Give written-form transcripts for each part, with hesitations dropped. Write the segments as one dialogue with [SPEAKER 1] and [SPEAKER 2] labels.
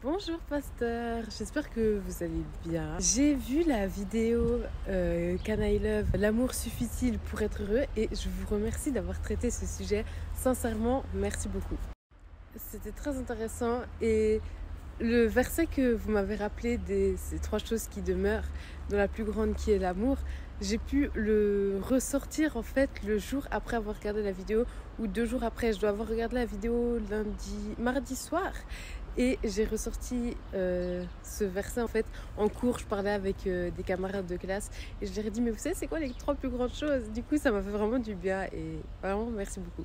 [SPEAKER 1] Bonjour pasteur, j'espère que vous allez bien. J'ai vu la vidéo Can I Love, l'amour suffit-il pour être heureux, et je vous remercie d'avoir traité ce sujet. Sincèrement, merci beaucoup. C'était très intéressant et le verset que vous m'avez rappelé ces trois choses qui demeurent, dont la plus grande qui est l'amour, j'ai pu le ressortir en fait le jour après avoir regardé la vidéo ou 2 jours après. Je dois avoir regardé la vidéo mardi soir. Et j'ai ressorti ce verset en fait en cours. Je parlais avec des camarades de classe et je leur ai dit mais vous savez c'est quoi les trois plus grandes choses? Du coup ça m'a fait vraiment du bien et vraiment merci beaucoup.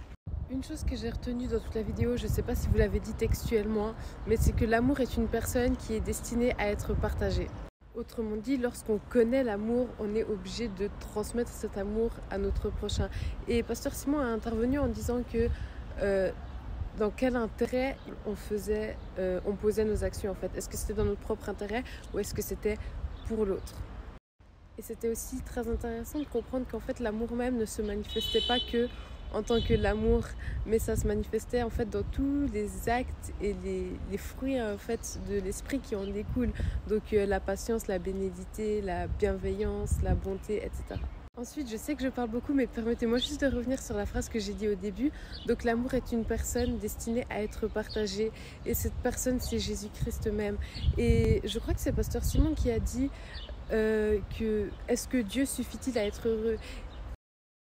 [SPEAKER 1] Une chose que j'ai retenue dans toute la vidéo, je ne sais pas si vous l'avez dit textuellement, mais c'est que l'amour est une personne qui est destinée à être partagée. Autrement dit, lorsqu'on connaît l'amour, on est obligé de transmettre cet amour à notre prochain. Et Pasteur Simon a intervenu en disant que dans quel intérêt on posait nos actions en fait. Est-ce que c'était dans notre propre intérêt ou est-ce que c'était pour l'autre? Et c'était aussi très intéressant de comprendre qu'en fait l'amour même ne se manifestait pas que en tant que l'amour, mais ça se manifestait en fait dans tous les actes et les fruits en fait de l'esprit qui en découlent. Donc la patience, la bénédicité, la bienveillance, la bonté, etc. Ensuite, je sais que je parle beaucoup, mais permettez-moi juste de revenir sur la phrase que j'ai dit au début. Donc l'amour est une personne destinée à être partagée, et cette personne c'est Jésus-Christ même. Et je crois que c'est Pasteur Simon qui a dit que est-ce que Dieu suffit-il à être heureux?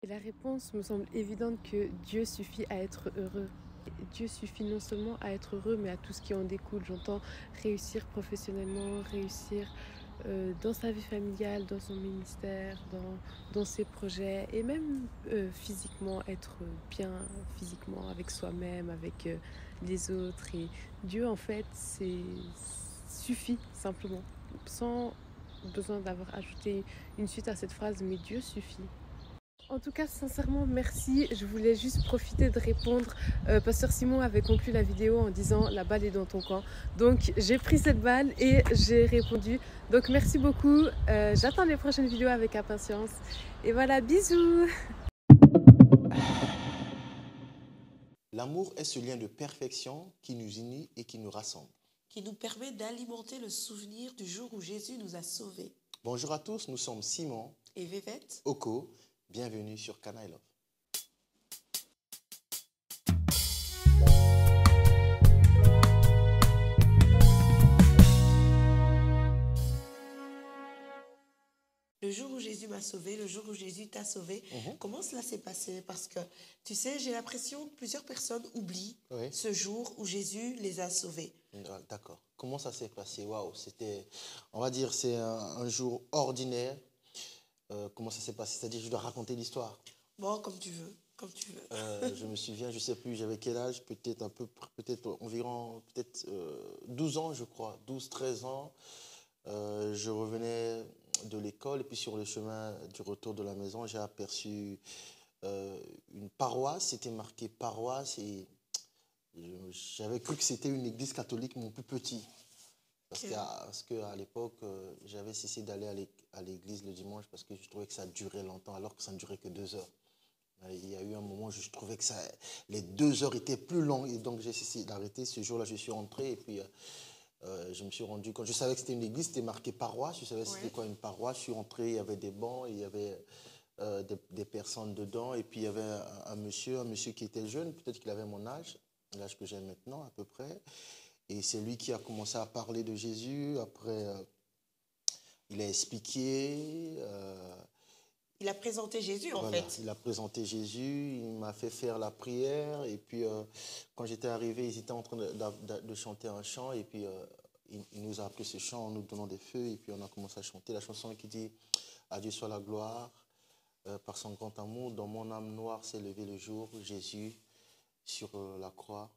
[SPEAKER 1] Et la réponse me semble évidente, que Dieu suffit à être heureux. Dieu suffit non seulement à être heureux, mais à tout ce qui en découle. J'entends réussir professionnellement, réussir dans sa vie familiale, dans son ministère, dans ses projets, et même physiquement, être bien physiquement avec soi-même, avec les autres. Et Dieu, en fait, suffit simplement, sans besoin d'avoir ajouté une suite à cette phrase, mais Dieu suffit. En tout cas, sincèrement, merci. Je voulais juste profiter de répondre. Pasteur Simon avait conclu la vidéo en disant « La balle est dans ton camp ». Donc, j'ai pris cette balle et j'ai répondu. Donc, merci beaucoup. J'attends les prochaines vidéos avec impatience. Et voilà, bisous!
[SPEAKER 2] L'amour est ce lien de perfection qui nous unit et qui nous rassemble.
[SPEAKER 3] Qui nous permet d'alimenter le souvenir du jour où Jésus nous a sauvés.
[SPEAKER 2] Bonjour à tous, nous sommes Simon
[SPEAKER 3] et Vévette.
[SPEAKER 2] Oko. Bienvenue sur Can I Love.
[SPEAKER 3] Le jour où Jésus m'a sauvé, le jour où Jésus t'a sauvé, comment cela s'est passé? Parce que, tu sais, j'ai l'impression que plusieurs personnes oublient ce jour où Jésus les a sauvés.
[SPEAKER 2] D'accord. Comment ça s'est passé? Waouh, c'était, on va dire, c'est un jour ordinaire. Comment ça s'est passé? C'est-à-dire, je dois raconter l'histoire.
[SPEAKER 3] Bon, comme tu veux, comme tu veux.
[SPEAKER 2] Je me souviens, je ne sais plus, j'avais quel âge, peut-être environ 12 ans, je crois, 12, 13 ans. Je revenais de l'école et puis sur le chemin du retour de la maison, j'ai aperçu une paroisse. C'était marqué paroisse et j'avais cru que c'était une église catholique, mon plus petit. Parce qu'à l'époque, j'avais cessé d'aller à l'église le dimanche parce que je trouvais que ça durait longtemps alors que ça ne durait que 2 heures. Il y a eu un moment où je trouvais que les 2 heures étaient plus longues et donc j'ai cessé d'arrêter. Ce jour-là, je suis rentré et puis je me suis rendu compte. Je savais que c'était une église, c'était marqué paroisse. Je savais c'était quoi une paroisse. Je suis rentré, il y avait des bancs, il y avait des personnes dedans. Et puis il y avait un monsieur qui était jeune, peut-être qu'il avait mon âge, l'âge que j'ai maintenant à peu près. Et c'est lui qui a commencé à parler de Jésus. Après, il a expliqué.
[SPEAKER 3] Il a présenté Jésus, en fait.
[SPEAKER 2] Il a présenté Jésus, il m'a fait faire la prière. Et puis, quand j'étais arrivé, ils étaient en train de chanter un chant. Et puis, il nous a appris ce chant en nous donnant des feux. Et puis, on a commencé à chanter la chanson qui dit « À Dieu soit la gloire, par son grand amour. Dans mon âme noire s'est levé le jour. Jésus sur la croix.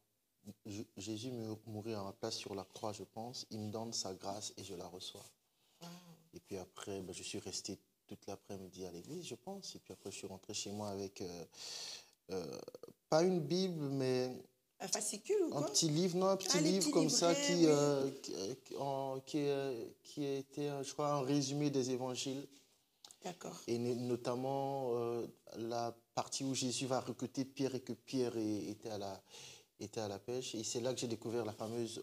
[SPEAKER 2] Jésus mourit à ma place sur la croix, je pense. Il me donne sa grâce et je la reçois. Et puis après, je suis resté toute l'après-midi à l'église, je pense. Et puis après, je suis rentré chez moi avec, pas une Bible, mais...
[SPEAKER 3] Un fascicule ou quoi?
[SPEAKER 2] Un petit livre, non, un petit livre comme ça qui était, je crois, un résumé des évangiles.
[SPEAKER 3] D'accord.
[SPEAKER 2] Et notamment la partie où Jésus va recruter Pierre et que Pierre était à la pêche. Et c'est là que j'ai découvert la fameuse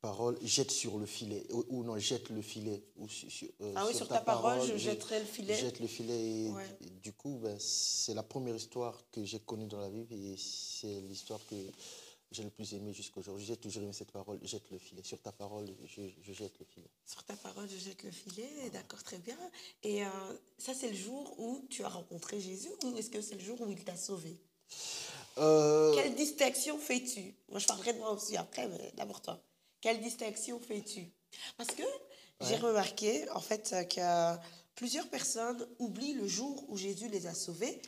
[SPEAKER 2] parole, jette sur le filet, ou non, jette le filet. Ou
[SPEAKER 3] sur ta parole, je jetterai le filet.
[SPEAKER 2] Jette le filet,
[SPEAKER 3] Ouais.
[SPEAKER 2] et du coup, ben, c'est la première histoire que j'ai connue dans la Bible, et c'est l'histoire que j'ai le plus aimée jusqu'à aujourd'hui. J'ai toujours aimé cette parole, jette le filet. Sur ta parole, je jette le filet.
[SPEAKER 3] Sur ta parole, je jette le filet, d'accord, très bien. Et ça, c'est le jour où tu as rencontré Jésus, ou est-ce que c'est le jour où il t'a sauvé? Quelle distinction fais-tu? Moi, je parlerai de moi aussi après, mais d'abord toi. Quelle distinction fais-tu? Parce que j'ai remarqué, en fait, que plusieurs personnes oublient le jour où Jésus les a sauvés,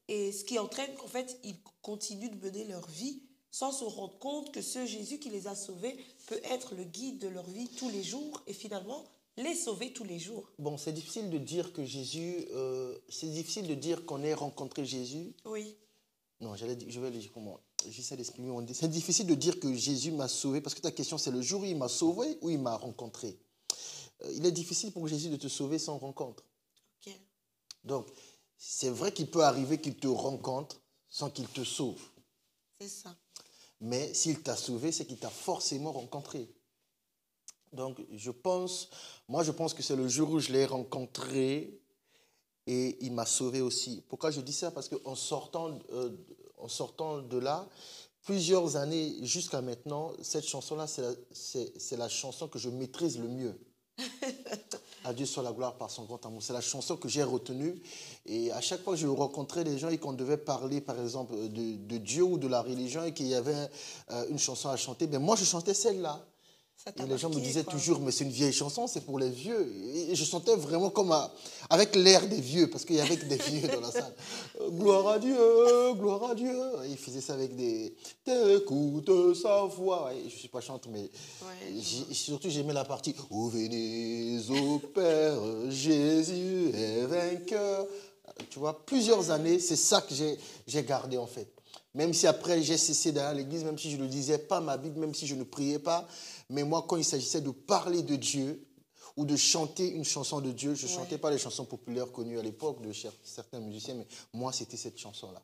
[SPEAKER 3] et ce qui entraîne qu'en fait, ils continuent de mener leur vie sans se rendre compte que ce Jésus qui les a sauvés peut être le guide de leur vie tous les jours et finalement les sauver tous les jours.
[SPEAKER 2] Bon, c'est difficile de dire que Jésus... c'est difficile de dire qu'on ait rencontré Jésus.
[SPEAKER 3] Oui.
[SPEAKER 2] Non, je vais le dire comment. J'essaie d'exprimer. C'est difficile de dire que Jésus m'a sauvé, parce que ta question, c'est le jour où il m'a sauvé ou il m'a rencontré. Il est difficile pour Jésus de te sauver sans rencontre.
[SPEAKER 3] Ok.
[SPEAKER 2] Donc, c'est vrai qu'il peut arriver qu'il te rencontre sans qu'il te sauve.
[SPEAKER 3] C'est ça.
[SPEAKER 2] Mais s'il t'a sauvé, c'est qu'il t'a forcément rencontré. Donc, je pense que c'est le jour où je l'ai rencontré et il m'a sauvé aussi. Pourquoi je dis ça? Parce qu'en sortant de là, plusieurs années jusqu'à maintenant, cette chanson-là, c'est la chanson que je maîtrise le mieux. À Dieu soit la gloire par son grand amour. C'est la chanson que j'ai retenue. Et à chaque fois que je rencontrais des gens et qu'on devait parler, par exemple, de Dieu ou de la religion et qu'il y avait une chanson à chanter, ben moi, je chantais celle-là. Et les gens me disaient toujours, mais c'est une vieille chanson, c'est pour les vieux. Et je sentais vraiment comme avec l'air des vieux, parce qu'il y avait des vieux dans la salle. Gloire à Dieu, gloire à Dieu. Et ils faisaient ça avec des... T'écoutes sa voix. Ouais, je ne suis pas chanteur, mais surtout j'aimais la partie. Ô venez au Père, Jésus est vainqueur. Tu vois, plusieurs années, c'est ça que j'ai gardé en fait. Même si après j'ai cessé d'aller à l'église, même si je ne lisais pas ma Bible, même si je ne priais pas, mais moi, quand il s'agissait de parler de Dieu ou de chanter une chanson de Dieu, je ne chantais pas les chansons populaires connues à l'époque de certains musiciens, mais moi, c'était cette chanson-là.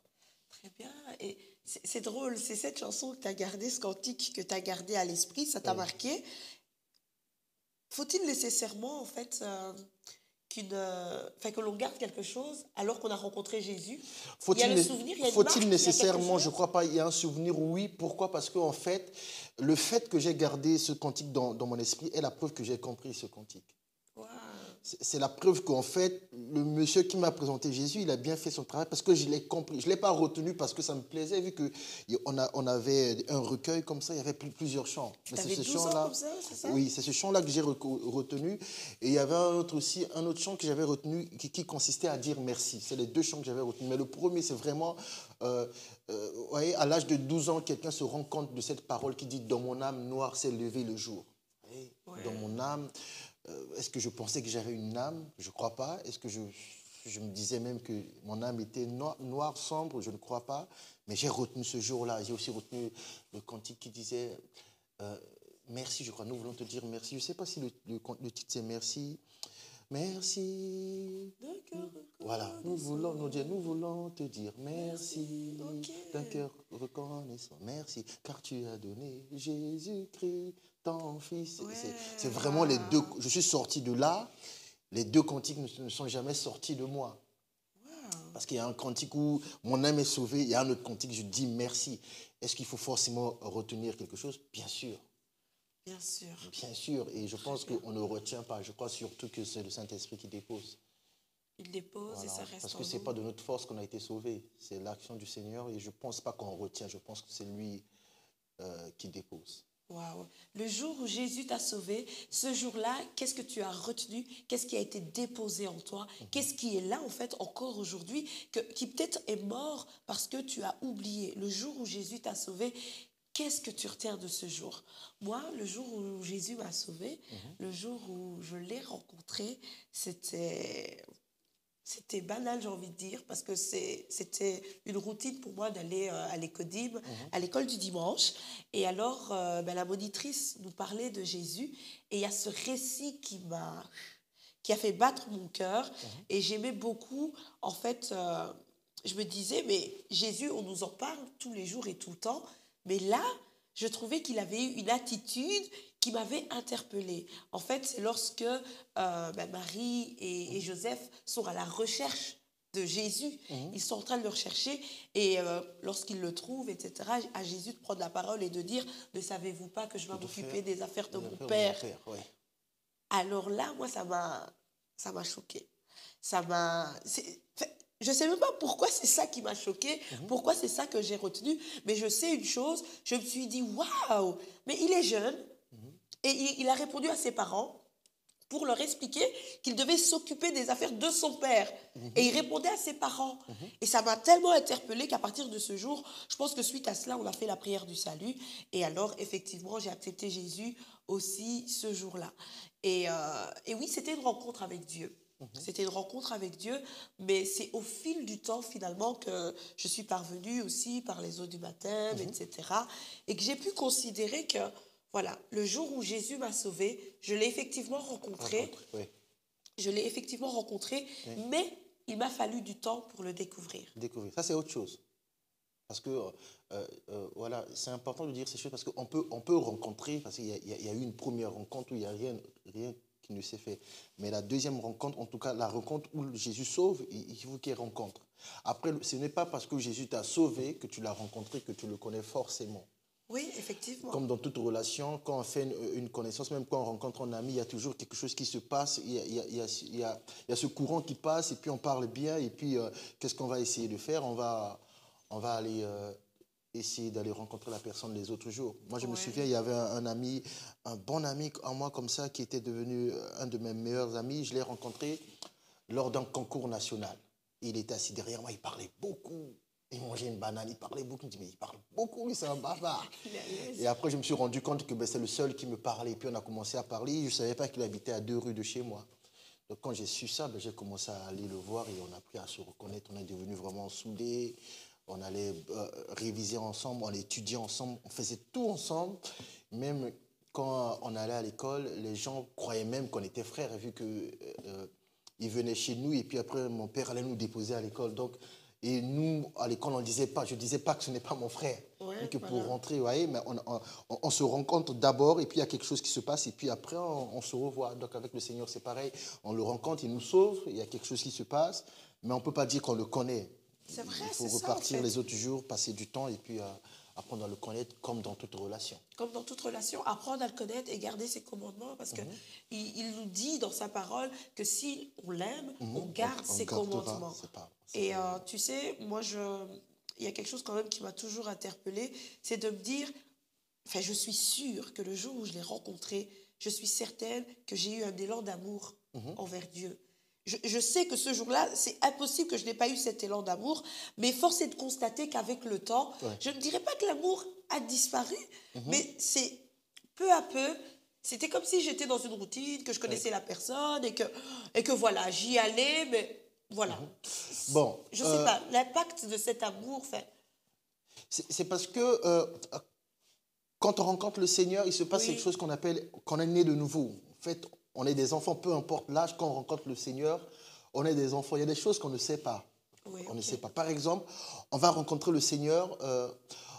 [SPEAKER 3] Très bien. Et c'est drôle, c'est cette chanson que tu as gardée, ce cantique que tu as gardé à l'esprit, ça t'a marqué. Faut-il nécessairement, en fait, que l'on garde quelque chose alors qu'on a rencontré Jésus? Il y a le souvenir, il y a une marque,
[SPEAKER 2] faut-il nécessairement, je ne crois pas, il y a un souvenir, oui. Pourquoi? Parce qu'en fait, le fait que j'ai gardé ce cantique dans mon esprit est la preuve que j'ai compris ce cantique.
[SPEAKER 3] Wow.
[SPEAKER 2] C'est la preuve qu'en fait, le monsieur qui m'a présenté Jésus, il a bien fait son travail parce que je l'ai compris. Je ne l'ai pas retenu parce que ça me plaisait, vu qu'on avait un recueil comme ça, il y avait plusieurs chants.
[SPEAKER 3] Tu avais 12 ans comme ça, c'est ça?
[SPEAKER 2] Oui, c'est ce chant-là que j'ai retenu. Et il y avait un autre chant que j'avais retenu qui consistait à dire merci. C'est les deux chants que j'avais retenus. Mais le premier, c'est vraiment... vous voyez, à l'âge de 12 ans, quelqu'un se rend compte de cette parole qui dit « Dans mon âme noire s'est levé le jour ». Dans mon âme... Est-ce que je pensais que j'avais une âme? Je ne crois pas. Est-ce que je me disais même que mon âme était noire, sombre? Je ne crois pas. Mais j'ai retenu ce jour-là. J'ai aussi retenu le cantique qui disait merci, je crois. Nous voulons te dire merci. Je ne sais pas si le titre c'est merci. Merci. Voilà. Nous voulons te dire merci. D'un cœur reconnaissant. Merci. Car tu as donné Jésus-Christ. Ton fils, c'est vraiment les deux. Je suis sorti de là, les deux cantiques ne sont jamais sortis de moi. Wow. Parce qu'il y a un cantique où mon âme est sauvée, il y a un autre cantique, je dis merci. Est-ce qu'il faut forcément retenir quelque chose? Bien sûr.
[SPEAKER 3] Bien sûr.
[SPEAKER 2] Bien sûr, et je pense qu'on ne retient pas. Je crois surtout que c'est le Saint-Esprit qui dépose.
[SPEAKER 3] Il dépose, voilà. Et ça reste.
[SPEAKER 2] Parce que ce n'est pas de notre force qu'on a été sauvé, c'est l'action du Seigneur, et je ne pense pas qu'on retient, je pense que c'est lui qui dépose.
[SPEAKER 3] Wow. Le jour où Jésus t'a sauvé, ce jour-là, qu'est-ce que tu as retenu? Qu'est-ce qui a été déposé en toi? Qu'est-ce qui est là, en fait, encore aujourd'hui, qui peut-être est mort parce que tu as oublié? Le jour où Jésus t'a sauvé, qu'est-ce que tu retiens de ce jour? Moi, le jour où Jésus m'a sauvé, le jour où je l'ai rencontré, c'était banal, j'ai envie de dire, parce que c'était une routine pour moi d'aller à l'Écodime, à l'école du dimanche. Et alors, la monitrice nous parlait de Jésus. Et il y a ce récit qui a fait battre mon cœur. Et j'aimais beaucoup, en fait, je me disais, mais Jésus, on nous en parle tous les jours et tout le temps. Mais là, je trouvais qu'il avait eu une attitude qui m'avait interpellée. En fait, c'est lorsque Marie et Joseph sont à la recherche de Jésus. Ils sont en train de le rechercher et lorsqu'ils le trouvent, etc., à Jésus de prendre la parole et de dire « Ne savez-vous pas que je vais m'occuper des affaires de mon Père ?» Alors là, moi, ça m'a choquée. Je ne sais même pas pourquoi c'est ça qui m'a choquée, pourquoi c'est ça que j'ai retenu, mais je sais une chose, je me suis dit, waouh, mais il est jeune, et il a répondu à ses parents pour leur expliquer qu'il devait s'occuper des affaires de son père. Et il répondait à ses parents. Et ça m'a tellement interpellée qu'à partir de ce jour, je pense que suite à cela, on a fait la prière du salut. Et alors, effectivement, j'ai accepté Jésus aussi ce jour-là. Et oui, c'était une rencontre avec Dieu. C'était une rencontre avec Dieu, mais c'est au fil du temps finalement que je suis parvenue aussi par les eaux du baptême, etc. Et que j'ai pu considérer que, voilà, le jour où Jésus m'a sauvée, je l'ai effectivement rencontré. Je l'ai effectivement rencontré, mais il m'a fallu du temps pour le découvrir.
[SPEAKER 2] Découvrir, ça c'est autre chose. Parce que, voilà, c'est important de dire ces choses parce qu'on peut rencontrer, parce qu'il y a eu une première rencontre où il n'y a rien qui ne s'est fait. Mais la deuxième rencontre, en tout cas la rencontre où Jésus sauve, il faut qu'il rencontre. Après, ce n'est pas parce que Jésus t'a sauvé que tu l'as rencontré, que tu le connais forcément.
[SPEAKER 3] Oui, effectivement.
[SPEAKER 2] Comme dans toute relation, quand on fait une connaissance, même quand on rencontre un ami, il y a toujours quelque chose qui se passe, il y a ce courant qui passe, et puis on parle bien, et puis qu'est-ce qu'on va essayer de faire? On va aller essayer d'aller rencontrer la personne les autres jours. Moi, je me souviens, il y avait un ami, un bon ami à moi comme ça, qui était devenu un de mes meilleurs amis. Je l'ai rencontré lors d'un concours national. Il était assis derrière moi, il parlait beaucoup. Il mangeait une banane, il parlait beaucoup. Je me dis, mais il parle beaucoup, c'est un bavard. Et après, je me suis rendu compte que c'est le seul qui me parlait. Et puis, on a commencé à parler. Je ne savais pas qu'il habitait à 2 rues de chez moi. Donc, quand j'ai su ça, j'ai commencé à aller le voir et on a appris à se reconnaître. On est devenus vraiment soudés. On allait réviser ensemble, on étudiait ensemble, on faisait tout ensemble. Même quand on allait à l'école, les gens croyaient même qu'on était frères, vu qu'ils venaient chez nous et puis après, mon père allait nous déposer à l'école. Donc, et nous, à l'école, on ne disait pas, je ne disais pas que ce n'est pas mon frère. Et que pour rentrer, vous voyez, mais on se rencontre d'abord et puis il y a quelque chose qui se passe et puis après, on se revoit. Donc avec le Seigneur, c'est pareil. On le rencontre, il nous sauve, il y a quelque chose qui se passe, mais on ne peut pas dire qu'on le connaît.
[SPEAKER 3] C'est vrai,
[SPEAKER 2] il faut repartir les autres jours, passer du temps et puis apprendre à le connaître comme dans toute relation.
[SPEAKER 3] Comme dans toute relation, apprendre à le connaître et garder ses commandements parce qu'il nous dit dans sa parole que si on l'aime, on garde ses commandements. Et tu sais, moi, il y a quelque chose quand même qui m'a toujours interpellée, c'est de me dire, enfin, je suis sûre que le jour où je l'ai rencontré, je suis certaine que j'ai eu un élan d'amour envers Dieu. Je sais que ce jour-là, c'est impossible que je n'ai pas eu cet élan d'amour, mais force est de constater qu'avec le temps, je ne dirais pas que l'amour a disparu, mais c'est peu à peu, c'était comme si j'étais dans une routine, que je connaissais la personne et que voilà, j'y allais, mais voilà.
[SPEAKER 2] Bon,
[SPEAKER 3] je ne sais pas, l'impact de cet amour,
[SPEAKER 2] c'est parce que quand on rencontre le Seigneur, il se passe quelque chose qu'on est né de nouveau. En fait, on est des enfants, peu importe l'âge, quand on rencontre le Seigneur, on est des enfants. Il y a des choses qu'on ne sait pas. On ne sait pas. Par exemple, on va rencontrer le Seigneur,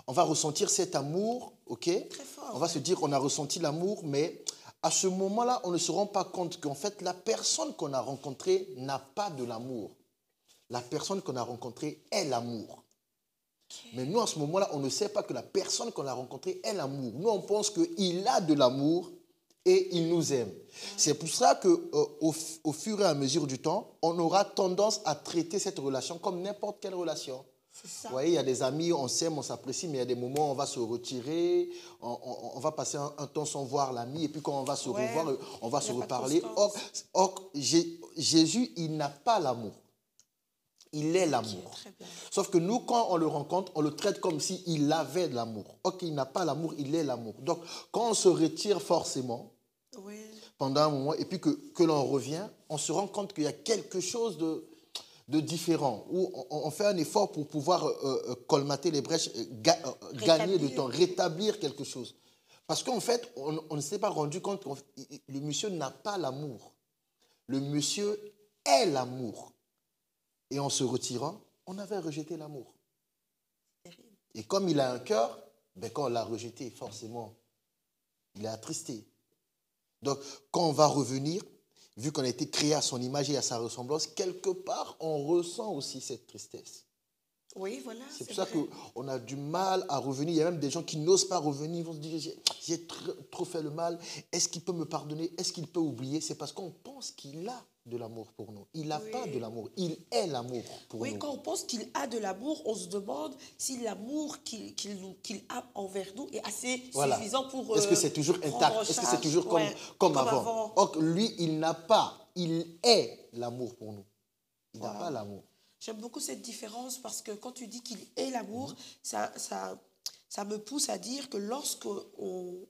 [SPEAKER 2] on va ressentir cet amour, ok?
[SPEAKER 3] Très fort.
[SPEAKER 2] On va se dire qu'on a ressenti l'amour, mais à ce moment-là, on ne se rend pas compte qu'en fait, la personne qu'on a rencontrée n'a pas de l'amour. La personne qu'on a rencontrée est l'amour. Mais nous, à ce moment-là, on ne sait pas que la personne qu'on a rencontrée est l'amour. Nous, on pense qu'il a de l'amour et il nous aime. C'est pour ça qu'au fur et à mesure du temps, on aura tendance à traiter cette relation comme n'importe quelle relation. Vous voyez, il y a des amis, on s'aime, on s'apprécie, mais il y a des moments où on va se retirer, on va passer un temps sans voir l'ami, et puis quand on va se revoir, on va se reparler. Or, Jésus, il n'a pas l'amour. Il est l'amour. Sauf que nous, quand on le rencontre, on le traite comme s'il avait de l'amour. Ok, il n'a pas l'amour, il est l'amour. Donc, quand on se retire forcément, pendant un moment, et puis que l'on revient, on se rend compte qu'il y a quelque chose de différent, où on fait un effort pour pouvoir colmater les brèches, gagner du temps, rétablir quelque chose. Parce qu'en fait, on ne s'est pas rendu compte que le monsieur n'a pas l'amour. Le monsieur est l'amour. Et en se retirant, on avait rejeté l'amour. Et comme il a un cœur, ben quand on l'a rejeté, forcément, il est attristé. Donc, quand on va revenir, vu qu'on a été créé à son image et à sa ressemblance, quelque part, on ressent aussi cette tristesse.
[SPEAKER 3] Oui, voilà.
[SPEAKER 2] C'est pour ça qu'on a du mal à revenir. Il y a même des gens qui n'osent pas revenir. Ils vont se dire, j'ai trop fait le mal. Est-ce qu'il peut me pardonner? Est-ce qu'il peut oublier? C'est parce qu'on pense qu'il a de l'amour pour nous. Il n'a pas de l'amour. Il est l'amour pour nous.
[SPEAKER 3] Oui, quand on pense qu'il a de l'amour, on se demande si l'amour qu'il a envers nous est assez suffisant pour
[SPEAKER 2] Est-ce que c'est toujours intact? Est-ce que c'est toujours comme avant? Or, lui, il n'a pas. Il est l'amour pour nous. Il n'a pas l'amour.
[SPEAKER 3] J'aime beaucoup cette différence parce que quand tu dis qu'il est l'amour, ça me pousse à dire que lorsque on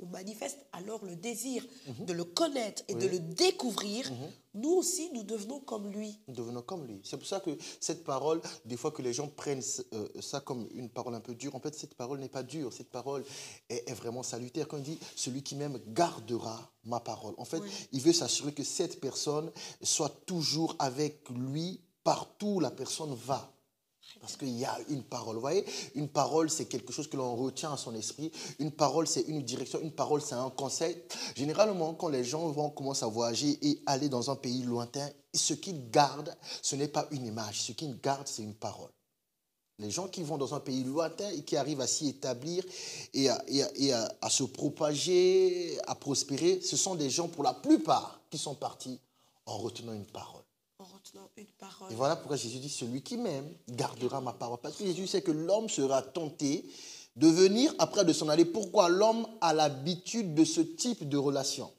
[SPEAKER 3] manifeste alors le désir de le connaître et de le découvrir, nous aussi, nous devenons comme lui.
[SPEAKER 2] Nous devenons comme lui. C'est pour ça que cette parole, des fois que les gens prennent ça comme une parole un peu dure, en fait, cette parole n'est pas dure. Cette parole est vraiment salutaire. Quand il dit « celui qui m'aime gardera ma parole ». En fait, il veut s'assurer que cette personne soit toujours avec lui partout où la personne va. Parce qu'il y a une parole. Vous voyez, une parole, c'est quelque chose que l'on retient à son esprit. Une parole, c'est une direction. Une parole, c'est un conseil. Généralement, quand les gens vont commencer à voyager et aller dans un pays lointain, ce qu'ils gardent, ce n'est pas une image. Ce qu'ils gardent, c'est une parole. Les gens qui vont dans un pays lointain et qui arrivent à s'y établir et à se propager, à prospérer, ce sont des gens, pour la plupart, qui sont partis en retenant une parole. Et voilà pourquoi Jésus dit, celui qui m'aime gardera ma parole. Parce que Jésus sait que l'homme sera tenté de venir après de s'en aller. Pourquoi? L'homme a l'habitude de ce type de relation.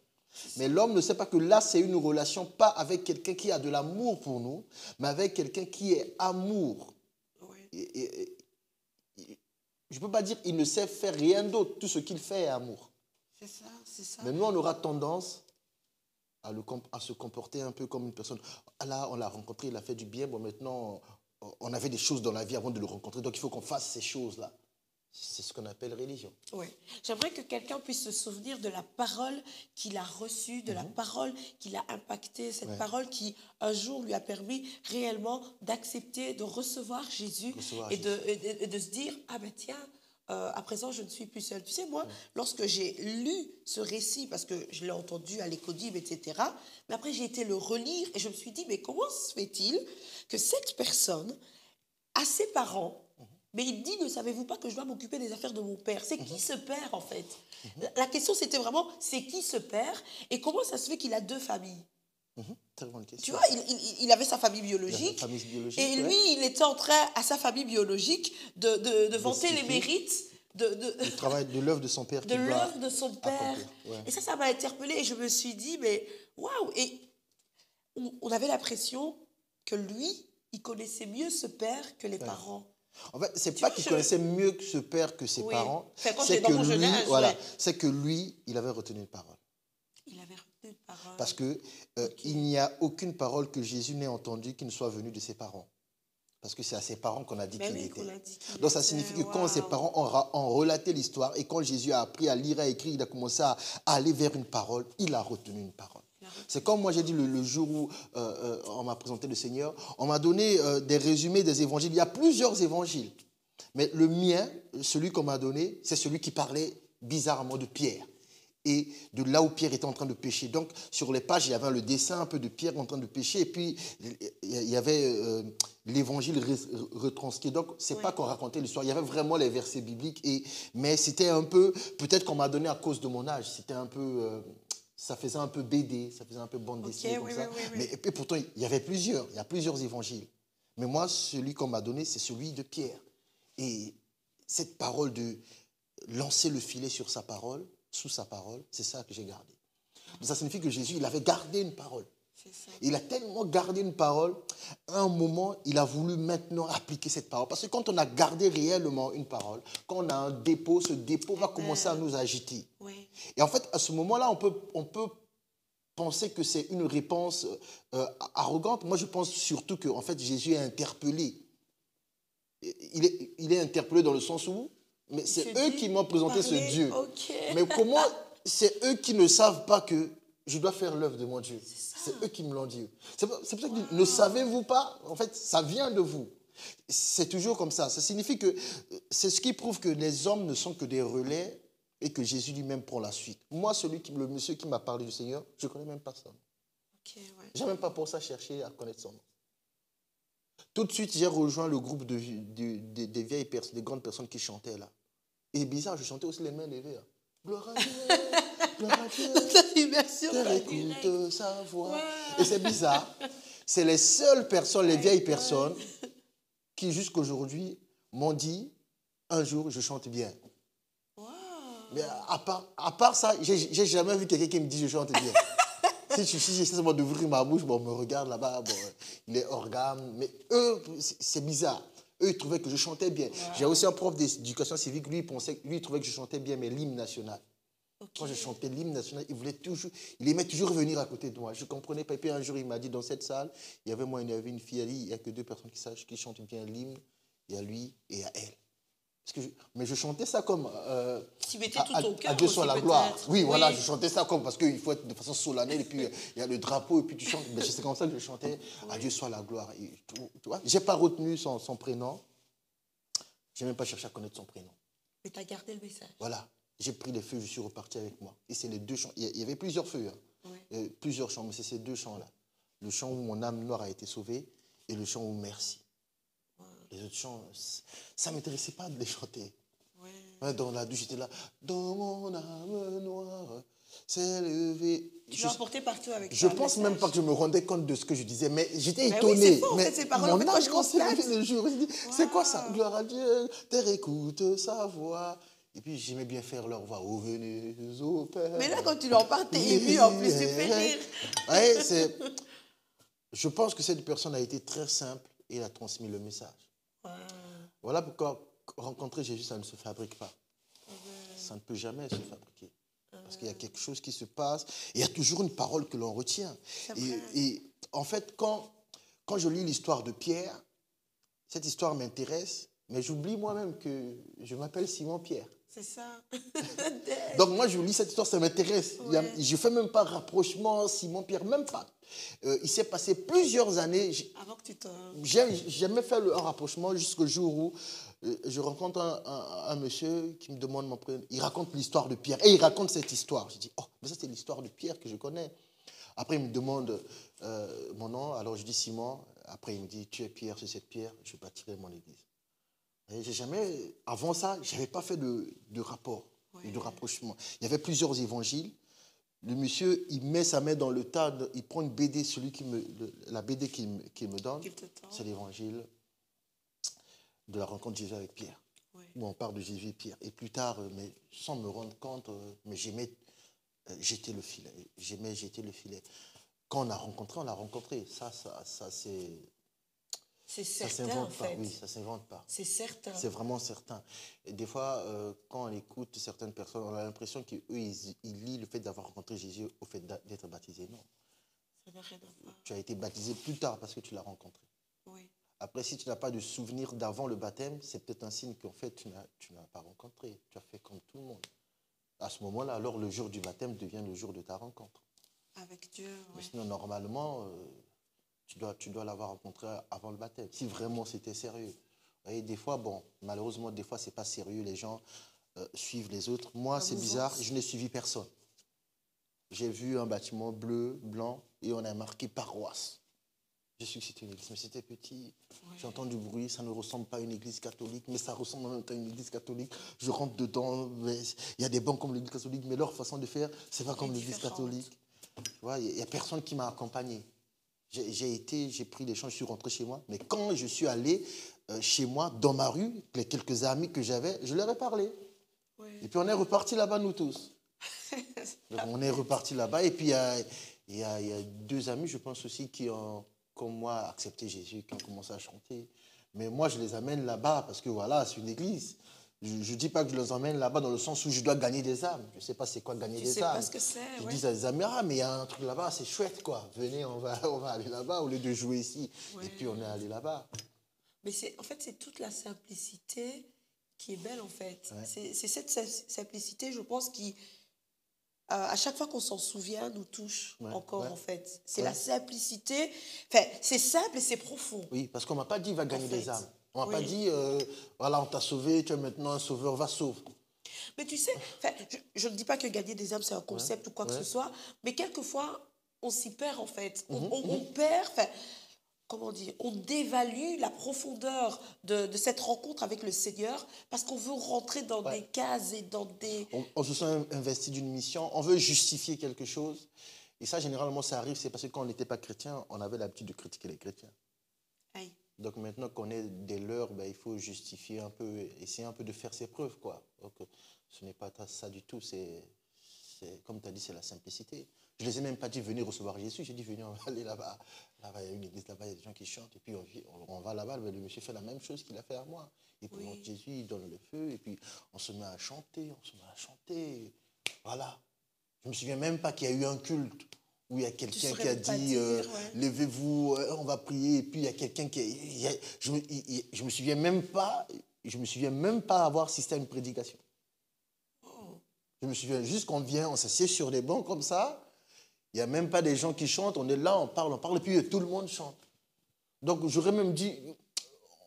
[SPEAKER 2] Mais l'homme ne sait pas que là, c'est une relation pas avec quelqu'un qui a de l'amour pour nous, mais avec quelqu'un qui est amour. Je ne peux pas dire qu'il ne sait faire rien d'autre. Tout ce qu'il fait est amour.
[SPEAKER 3] C'est ça, c'est ça.
[SPEAKER 2] Mais nous, on aura tendance à se comporter un peu comme une personne. Ah là, on l'a rencontré, il a fait du bien. Bon, maintenant, on avait des choses dans la vie avant de le rencontrer. Donc, il faut qu'on fasse ces choses-là. C'est ce qu'on appelle religion.
[SPEAKER 3] Oui. J'aimerais que quelqu'un puisse se souvenir de la parole qu'il a reçue, de la parole qu'il a impactée, cette parole qui, un jour, lui a permis réellement d'accepter, de recevoir Jésus et de se dire, ah ben tiens, à présent, je ne suis plus seule. Tu sais, moi, lorsque j'ai lu ce récit, parce que je l'ai entendu à l'écodime, etc., mais après, j'ai été le relire et je me suis dit, mais comment se fait-il que cette personne a ses parents, mais il dit, ne savez-vous pas que je dois m'occuper des affaires de mon père? C'est qui ce père, en fait? La question, c'était vraiment, c'est qui ce père? Et comment ça se fait qu'il a deux familles?
[SPEAKER 2] Très bonne question.
[SPEAKER 3] Tu vois, il avait sa famille biologique, et lui, il était en train, à sa famille biologique, de vanter les mérites
[SPEAKER 2] du travail, de l'œuvre de son père.
[SPEAKER 3] De l'œuvre de son père. Et ça m'a interpellée, et je me suis dit, mais waouh! Et on avait l'impression que lui, il connaissait mieux ce père que les parents.
[SPEAKER 2] En fait, c'est pas qu'il connaissait mieux ce père que ses parents.
[SPEAKER 3] C'est que lui,
[SPEAKER 2] c'est que lui, il avait retenu une parole.
[SPEAKER 3] Il avait retenu une parole.
[SPEAKER 2] Parce que il n'y a aucune parole que Jésus n'ait entendue qui ne soit venue de ses parents. Parce que c'est à ses parents qu'on a dit qu'il était. Donc ça signifie que quand ses parents ont relaté l'histoire et quand Jésus a appris à lire et à écrire, il a commencé à aller vers une parole, il a retenu une parole. C'est comme moi j'ai dit le jour où on m'a présenté le Seigneur, on m'a donné des résumés des évangiles. Il y a plusieurs évangiles. Mais le mien, celui qu'on m'a donné, c'est celui qui parlait bizarrement de Pierre. Et de là où Pierre était en train de pécher. Donc, sur les pages, il y avait le dessin un peu de Pierre en train de pécher. Et puis, il y avait l'évangile retranscrit. Donc, ce n'est pas qu'on racontait l'histoire. Il y avait vraiment les versets bibliques. Mais c'était un peu, peut-être qu'on m'a donné à cause de mon âge. C'était un peu, ça faisait un peu BD, ça faisait un peu bande dessinée comme ça. Mais et pourtant, il y avait plusieurs. Il y a plusieurs évangiles. Mais moi, celui qu'on m'a donné, c'est celui de Pierre. Et cette parole de lancer le filet sur sa parole, sous sa parole, c'est ça que j'ai gardé. Donc ça signifie que Jésus, il avait gardé une parole. Il a tellement gardé une parole, à un moment, il a voulu maintenant appliquer cette parole. Parce que quand on a gardé réellement une parole, quand on a un dépôt, ce dépôt va commencer à nous agiter. Et en fait, à ce moment-là, on peut penser que c'est une réponse arrogante. Moi, je pense surtout que en fait, Jésus est interpellé. Il est interpellé dans le sens où mais c'est eux qui m'ont présenté ce Dieu. Mais comment c'est eux qui ne savent pas que je dois faire l'œuvre de mon Dieu? C'est eux qui me l'ont dit. C'est pour ça que je dis, ne savez-vous pas? En fait, ça vient de vous. C'est toujours comme ça. Ça signifie que c'est ce qui prouve que les hommes ne sont que des relais et que Jésus lui-même prend la suite. Moi, le monsieur qui m'a parlé du Seigneur, je ne connais même pas son nom.
[SPEAKER 3] Okay, ouais.
[SPEAKER 2] Je n'ai même pas pour ça cherché à connaître son nom. Tout de suite, j'ai rejoint le groupe des vieilles personnes, des grandes personnes qui chantaient là. Et bizarre, je chantais aussi les mains levées. Là. Gloire à Dieu, gloire à Dieu. Terre écoute sa voix. Ouais. Et c'est bizarre. C'est les seules personnes, les vieilles personnes, qui jusqu'aujourd'hui m'ont dit, un jour, je chante bien. Wow. Mais à part ça, j'ai jamais vu quelqu'un qui me dit, je chante bien. Si j'essaie seulement d'ouvrir ma bouche, bon, on me regarde là-bas, bon, il est organe. Mais eux, c'est bizarre. Eux, ils trouvaient que je chantais bien. Wow. J'ai aussi un prof d'éducation civique, lui, il trouvait que je chantais bien, mais l'hymne national. Okay. Quand je chantais l'hymne national, il aimait toujours venir à côté de moi. Je ne comprenais pas. Et puis un jour, il m'a dit, dans cette salle, il y avait moi, il y avait une fille, il n'y a que 2 personnes qui chantent bien l'hymne. Il y a lui et il y a elle. Mais je chantais ça comme...
[SPEAKER 3] tu mettais tout ton cœur.
[SPEAKER 2] À Dieu soit la gloire. Oui, voilà, je chantais ça comme... Parce qu'il faut être de façon solennelle, et puis il y a le drapeau, et puis tu chantes. Mais c'est comme ça que je chantais, à Dieu soit la gloire. Et, tu vois, je n'ai pas retenu son prénom. Je n'ai même pas cherché à connaître son prénom.
[SPEAKER 3] Mais tu as gardé le message.
[SPEAKER 2] Voilà. J'ai pris les feux, je suis reparti avec moi. Et c'est les 2 chants. Il y avait plusieurs feux, hein. Ouais. Plusieurs chants, mais c'est ces 2 chants-là. Le chant où mon âme noire a été sauvée, et le chant où merci. Les autres chants, ça ne m'intéressait pas de les chanter. Ouais. Dans la douche, j'étais là. Dans mon âme noire, c'est levé.
[SPEAKER 3] Tu l'as emporté partout avec toi.
[SPEAKER 2] Je pense même pas que je me rendais compte de ce que je disais, mais j'étais étonné.
[SPEAKER 3] Oui, c'est faux, en fait, ces paroles.
[SPEAKER 2] Mon âme s'est levée le jour. C'est quoi ça? Gloire à Dieu, terre écoute sa voix. Et puis j'aimais bien faire leur voix. Ô venez au Père.
[SPEAKER 3] Mais là, quand tu leur parles, t'es ému en plus, tu fais rire.
[SPEAKER 2] Ouais, je pense que cette personne a été très simple et elle a transmis le message. Voilà pourquoi rencontrer Jésus, ça ne se fabrique pas. Ça ne peut jamais se fabriquer. Parce qu'il y a quelque chose qui se passe. Et il y a toujours une parole que l'on retient. Et en fait, quand je lis l'histoire de Pierre, cette histoire m'intéresse, mais j'oublie moi-même que je m'appelle Simon-Pierre.
[SPEAKER 3] C'est ça.
[SPEAKER 2] Donc moi, je lis cette histoire, ça m'intéresse. Ouais. Je ne fais même pas rapprochement Simon-Pierre, même pas. Il s'est passé plusieurs années.
[SPEAKER 3] Avant que tu te...
[SPEAKER 2] J'ai jamais fait un rapprochement jusqu'au jour où je rencontre un monsieur qui me demande mon prénom. Il raconte l'histoire de Pierre. Et il raconte cette histoire. Je dis, oh, mais ça c'est l'histoire de Pierre que je connais. Après, il me demande mon nom. Alors je dis Simon. Après, il me dit, tu es Pierre, c'est cette Pierre. Je bâtirai mon église. Avant ça, je n'avais pas fait de rapport, de rapprochement. Il y avait plusieurs évangiles. Le monsieur, il met sa main dans le tas, il prend une BD, la BD qu'il me donne, c'est l'évangile de la rencontre de Jésus avec Pierre, où on parle de Jésus et Pierre. Et plus tard, mais sans me rendre compte, mais j'aimais jeter le filet. J'aimais jeter le filet. Quand on a rencontré, on l'a rencontré. Ça c'est...
[SPEAKER 3] C'est certain,
[SPEAKER 2] ça s'invente
[SPEAKER 3] en
[SPEAKER 2] pas.
[SPEAKER 3] fait.
[SPEAKER 2] Oui, ça s'invente pas.
[SPEAKER 3] C'est certain.
[SPEAKER 2] C'est vraiment certain. Et des fois, quand on écoute certaines personnes, on a l'impression qu'eux, ils lient le fait d'avoir rencontré Jésus au fait d'être baptisé. Non.
[SPEAKER 3] Ça n'a rien à voir.
[SPEAKER 2] Tu as été baptisé plus tard parce que tu l'as rencontré.
[SPEAKER 3] Oui.
[SPEAKER 2] Après, si tu n'as pas de souvenir d'avant le baptême, c'est peut-être un signe qu'en fait, tu n'as pas rencontré. Tu as fait comme tout le monde. À ce moment-là, alors le jour du baptême devient le jour de ta rencontre.
[SPEAKER 3] Avec Dieu, oui.
[SPEAKER 2] Mais sinon, normalement... Tu dois l'avoir rencontré avant le baptême, si vraiment c'était sérieux. Vous voyez, des fois, bon, malheureusement, des fois, ce n'est pas sérieux, les gens suivent les autres. Moi, c'est bizarre, je n'ai suivi personne. J'ai vu un bâtiment bleu, blanc, et on a marqué paroisse. J'ai su que c'était une église, mais c'était petit. Ouais. J'entends du bruit, ça ne ressemble pas à une église catholique, mais ça ressemble en même temps à une église catholique. Je rentre dedans, il y a des bancs comme l'église catholique, mais leur façon de faire, ce n'est pas comme l'église catholique. Tu vois, il n'y a personne qui m'a accompagné. J'ai pris les champs, je suis rentré chez moi. Mais quand je suis allé chez moi, dans ma rue, les quelques amis que j'avais, je leur ai parlé. Oui. Et puis on est repartis là-bas, nous tous. Donc, on est repartis là-bas. Et puis il y a 2 amis, je pense aussi, qui ont, comme moi, accepté Jésus, qui ont commencé à chanter. Mais moi, je les amène là-bas parce que voilà, c'est une église. Je ne dis pas que je les emmène là-bas dans le sens où je dois gagner des âmes. Je ne sais pas c'est quoi gagner des âmes.
[SPEAKER 3] Pas ce que c'est.
[SPEAKER 2] Je dis à des amis, ah, mais il y a un truc là-bas, c'est chouette, quoi. Venez, on va aller là-bas au lieu de jouer ici. Ouais. Et puis on est allé là-bas.
[SPEAKER 3] Mais en fait, c'est toute la simplicité qui est belle, en fait. Ouais. C'est cette simplicité, je pense, qui, à chaque fois qu'on s'en souvient, nous touche encore, en fait. C'est la simplicité. Enfin, c'est simple et c'est profond.
[SPEAKER 2] Oui, parce qu'on ne m'a pas dit, va gagner des âmes. On ne m'a pas dit, voilà, on t'a sauvé, tu es maintenant un sauveur, va sauver.
[SPEAKER 3] Mais tu sais, je ne dis pas que gagner des âmes, c'est un concept ou quoi que ce soit, mais quelquefois, on s'y perd en fait. On perd, comment dire, on dévalue la profondeur de cette rencontre avec le Seigneur parce qu'on veut rentrer dans des cases et dans des...
[SPEAKER 2] On se sent investi d'une mission, on veut justifier quelque chose. Et ça, généralement, ça arrive, c'est parce que quand on n'était pas chrétien, on avait l'habitude de critiquer les chrétiens.
[SPEAKER 3] Aïe.
[SPEAKER 2] Donc maintenant qu'on est des leurs, ben, il faut justifier un peu, essayer un peu de faire ses preuves, quoi. Donc, ce n'est pas ça du tout, c'est comme tu as dit, c'est la simplicité. Je ne les ai même pas dit venir recevoir Jésus, j'ai dit venez, on va aller là-bas. Là-bas, il y a une église, là-bas, il y a des gens qui chantent, et puis on va là-bas, le monsieur fait la même chose qu'il a fait à moi. Il présente Jésus, il donne le feu, et puis on se met à chanter, Voilà. Je ne me souviens même pas qu'il y a eu un culte où il y a quelqu'un qui a dit levez-vous, on va prier, et puis il y a quelqu'un qui... Je me souviens même pas avoir assisté à une prédication. Je me souviens juste qu'on vient, on s'assied sur des bancs comme ça, il n'y a même pas des gens qui chantent, on est là, on parle, et puis tout le monde chante. Donc j'aurais même dit,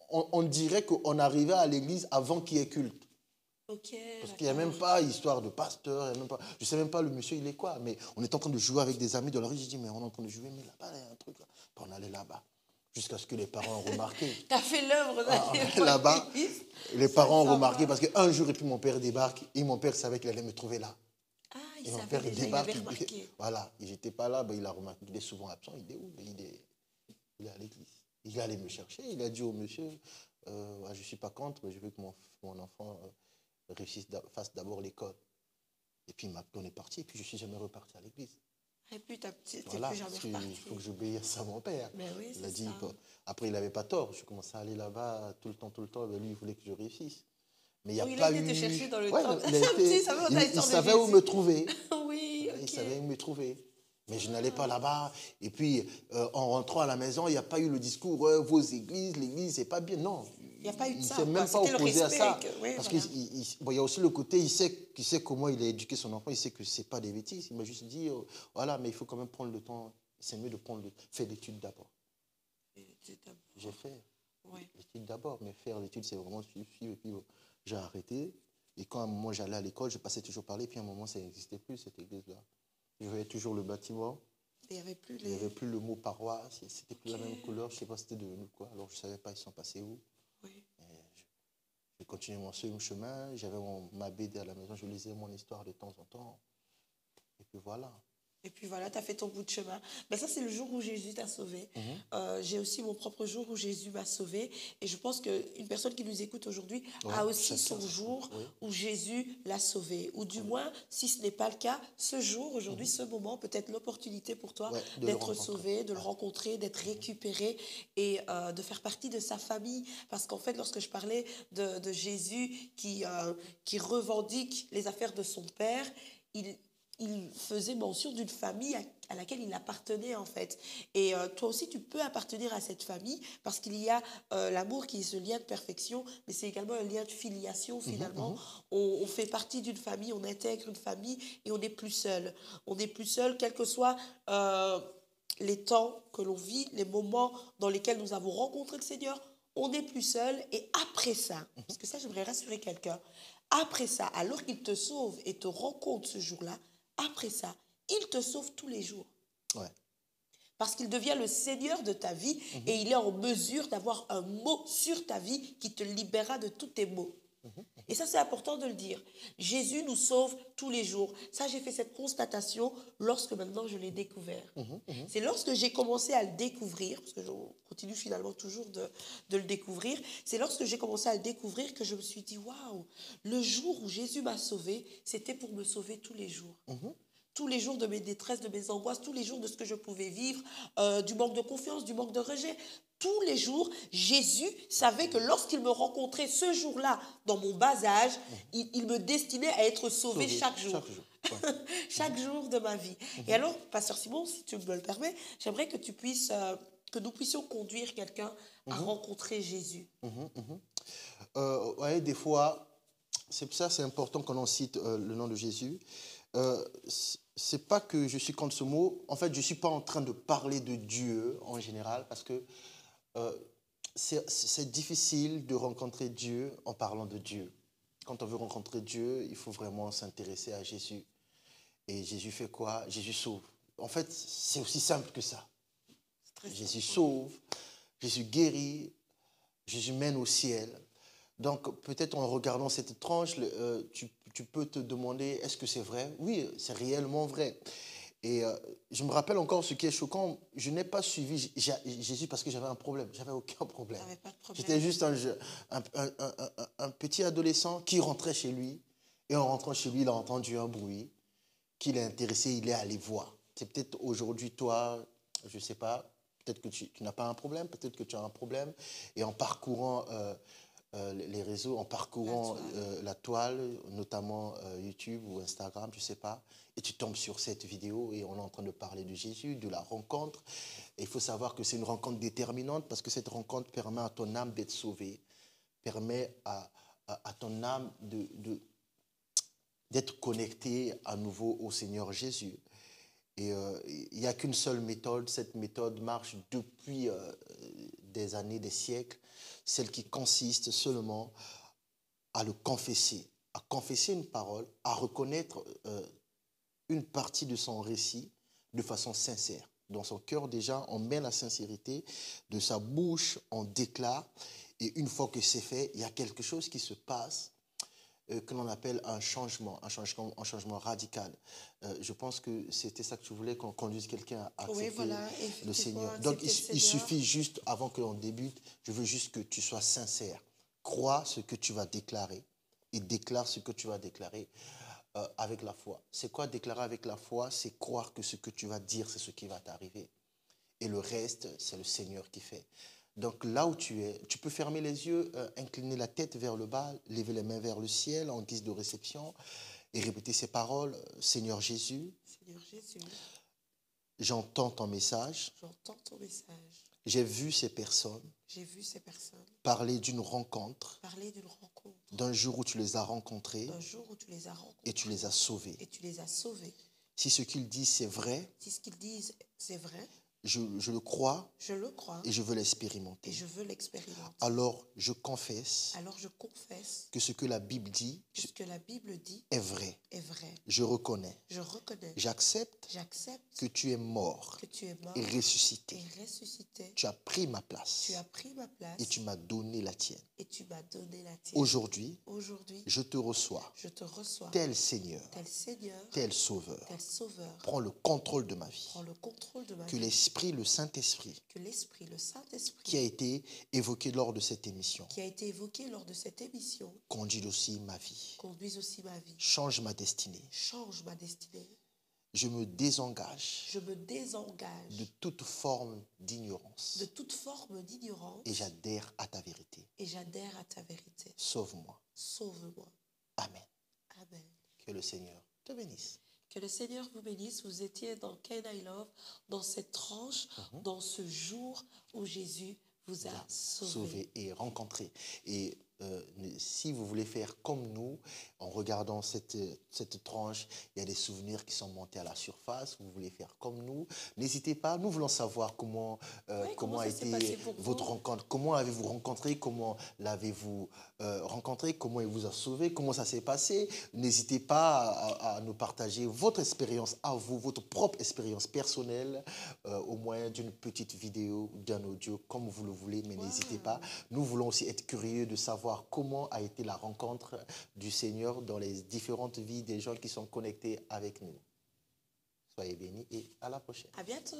[SPEAKER 2] on dirait qu'on arrivait à l'église avant qu'il y ait culte. Parce qu'il n'y a même pas histoire de pasteur, je ne sais même pas le monsieur il est quoi, mais on est en train de jouer avec des amis de la rue, j'ai dit mais on est en train de jouer, mais là-bas il y a un truc, là. On allait là-bas, jusqu'à ce que les parents ont remarqué.
[SPEAKER 3] Tu as fait l'œuvre
[SPEAKER 2] là-bas, les parents ont remarqué, parce qu'un jour, et puis mon père débarque, et mon père savait qu'il allait me trouver là.
[SPEAKER 3] Ah,
[SPEAKER 2] il savait déjà, il avait remarqué. Voilà, et j'étais pas là, ben, il a remarqué, il est souvent absent, il est où? Il est à l'église. Il est allé me chercher, il a dit au monsieur, je ne suis pas contre, mais je veux que mon enfant... fasse d'abord l'école. Et puis on est parti, et puis je ne suis jamais reparti à l'église.
[SPEAKER 3] Et puis tu n'es
[SPEAKER 2] voilà,
[SPEAKER 3] plus jamais reparti.
[SPEAKER 2] Il faut que j'obéisse à mon père.
[SPEAKER 3] Mais oui,
[SPEAKER 2] il a dit, après il n'avait pas tort, je commençais à aller là-bas tout le temps, mais lui il voulait que je réussisse. Mais il n'y a pas eu...
[SPEAKER 3] Il a été te chercher dans le temps.
[SPEAKER 2] Il savait où me trouver.
[SPEAKER 3] Oui,
[SPEAKER 2] Il savait où me trouver. Mais je n'allais pas là-bas. Et puis, en rentrant à la maison, il n'y a pas eu le discours vos églises, l'église, c'est pas bien. Non.
[SPEAKER 3] Il n'y a pas eu de ça.
[SPEAKER 2] Il ne s'est même pas opposé à ça. Parce qu'il y a aussi le côté, il sait comment il a éduqué son enfant, il sait que ce n'est pas des bêtises. Il m'a juste dit, voilà, mais il faut quand même prendre le temps. C'est mieux de faire l'étude d'abord. J'ai fait l'étude d'abord, mais faire l'étude, c'est vraiment suivre. Et puis, j'ai arrêté. Et quand à un moment, j'allais à l'école, je passais toujours par là. Et puis, à un moment, ça n'existait plus, cette église-là. Je voyais toujours le bâtiment.
[SPEAKER 3] Il n'y avait
[SPEAKER 2] plus le mot paroisse. C'était plus la même couleur. Je ne sais pas c'était devenu quoi. Alors, je ne savais pas ils sont passés où. J'ai continué mon chemin. J'avais ma BD à la maison. Je lisais mon histoire de temps en temps. Et puis voilà.
[SPEAKER 3] Et puis voilà, tu as fait ton bout de chemin. Mais ça, c'est le jour où Jésus t'a sauvé. J'ai aussi mon propre jour où Jésus m'a sauvé. Et je pense qu'une personne qui nous écoute aujourd'hui a aussi son jour où Jésus l'a sauvé. Ou du moins, si ce n'est pas le cas, ce jour, aujourd'hui, ce moment, peut-être l'opportunité pour toi d'être sauvé, de le rencontrer, d'être récupéré et de faire partie de sa famille. Parce qu'en fait, lorsque je parlais de Jésus qui revendique les affaires de son Père, il faisait mention d'une famille à laquelle il appartenait en fait. Et toi aussi, tu peux appartenir à cette famille parce qu'il y a l'amour qui est ce lien de perfection, mais c'est également un lien de filiation finalement. On fait partie d'une famille, on intègre une famille et on n'est plus seul. On n'est plus seul, quels que soient les temps que l'on vit, les moments dans lesquels nous avons rencontré le Seigneur, on n'est plus seul. Et après ça, parce que ça, j'aimerais rassurer quelqu'un, après ça, alors qu'il te sauve et te rencontre ce jour-là, après ça, il te sauve tous les jours. Parce qu'il devient le Seigneur de ta vie et il est en mesure d'avoir un mot sur ta vie qui te libérera de tous tes maux. Et ça, c'est important de le dire. Jésus nous sauve tous les jours. Ça, j'ai fait cette constatation lorsque maintenant je l'ai découvert. C'est lorsque j'ai commencé à le découvrir, parce que je continue finalement toujours de le découvrir, c'est lorsque j'ai commencé à le découvrir que je me suis dit, waouh, le jour où Jésus m'a sauvé, c'était pour me sauver tous les jours. Tous les jours de mes détresses, de mes angoisses, tous les jours de ce que je pouvais vivre, du manque de confiance, du manque de rejet. Tous les jours, Jésus savait que lorsqu'il me rencontrait ce jour-là, dans mon bas âge, il me destinait à être sauvé chaque jour. Chaque jour de ma vie. Et alors, Pasteur Simon, si tu me le permets, j'aimerais que que nous puissions conduire quelqu'un à rencontrer Jésus.
[SPEAKER 2] Des fois, c'est ça, c'est important quand on cite le nom de Jésus. C'est pas que je suis contre ce mot. En fait, je suis pas en train de parler de Dieu en général parce que c'est difficile de rencontrer Dieu en parlant de Dieu. quand on veut rencontrer Dieu, il faut vraiment s'intéresser à Jésus. Et Jésus fait quoi? Jésus sauve. En fait, c'est aussi simple que ça. Jésus sauve, Jésus guérit, Jésus mène au ciel. Donc, peut-être en regardant cette tranche, tu peux te demander, est-ce que c'est vrai? Oui, c'est réellement vrai. Et je me rappelle encore ce qui est choquant, je n'ai pas suivi Jésus parce que j'avais un problème. J'avais aucun problème. J'étais juste un petit adolescent qui rentrait chez lui. Et en rentrant chez lui, il a entendu un bruit qui l'a intéressé, il est allé voir. C'est peut-être aujourd'hui, toi, je ne sais pas, peut-être que tu n'as pas un problème, peut-être que tu as un problème. Et en parcourant les réseaux, en parcourant la toile, notamment YouTube ou Instagram, je ne sais pas, et tu tombes sur cette vidéo et on est en train de parler de Jésus, de la rencontre. Et il faut savoir que c'est une rencontre déterminante parce que cette rencontre permet à ton âme d'être sauvée, permet à ton âme d'être connectée à nouveau au Seigneur Jésus. Et il n'y a qu'une seule méthode, cette méthode marche depuis des années, des siècles, celle qui consiste seulement à le confesser, à confesser une parole, à reconnaître une partie de son récit de façon sincère. Dans son cœur déjà, on met la sincérité, de sa bouche, on déclare, et une fois que c'est fait, il y a quelque chose qui se passe que l'on appelle un changement radical. Je pense que c'était ça que tu voulais, qu'on conduise quelqu'un à accepter le Seigneur. Donc il suffit juste, avant que l'on débute, je veux juste que tu sois sincère. Crois ce que tu vas déclarer et déclare ce que tu vas déclarer avec la foi. C'est quoi déclarer avec la foi? C'est croire que ce que tu vas dire, c'est ce qui va t'arriver. Et le reste, c'est le Seigneur qui fait. Donc là où tu es, tu peux fermer les yeux, incliner la tête vers le bas, lever les mains vers le ciel en guise de réception et répéter ces paroles. Seigneur Jésus, j'entends ton message. J'ai vu ces personnes parler d'une rencontre, d'un jour où tu les as rencontrés et tu les as sauvés. Si ce qu'ils disent c'est vrai, je le crois et je veux l'expérimenter. Alors je confesse que ce que la Bible dit est vrai. Je reconnais, j'accepte que tu es mort et ressuscité. Tu as pris ma place et tu m'as donné la tienne. Aujourd'hui, je te reçois tel Seigneur, tel Sauveur. Prends le contrôle de ma vie. Que l'Esprit, le Saint-Esprit, qui a été évoqué lors de cette émission, conduise aussi ma vie. Change ma destinée. Je me désengage de toute forme d'ignorance. Et j'adhère à ta vérité. Sauve-moi. Amen. Que le Seigneur te bénisse.
[SPEAKER 3] Que le Seigneur vous bénisse. Vous étiez dans Can I Love, dans cette tranche, dans ce jour où Jésus vous a sauvé
[SPEAKER 2] et rencontré. Et si vous voulez faire comme nous, en regardant cette tranche, il y a des souvenirs qui sont montés à la surface. Vous voulez faire comme nous, n'hésitez pas. Nous voulons savoir comment a été votre rencontre. Comment avez-vous rencontré? Comment l'avez-vous rencontré? Comment il vous a sauvé? Comment ça s'est passé? N'hésitez pas à nous partager votre expérience à vous, votre propre expérience personnelle, au moyen d'une petite vidéo, d'un audio, comme vous le voulez, mais n'hésitez pas. Nous voulons aussi être curieux de savoir comment a été la rencontre du Seigneur dans les différentes vies des gens qui sont connectés avec nous. Soyez bénis et à la prochaine.
[SPEAKER 3] À bientôt.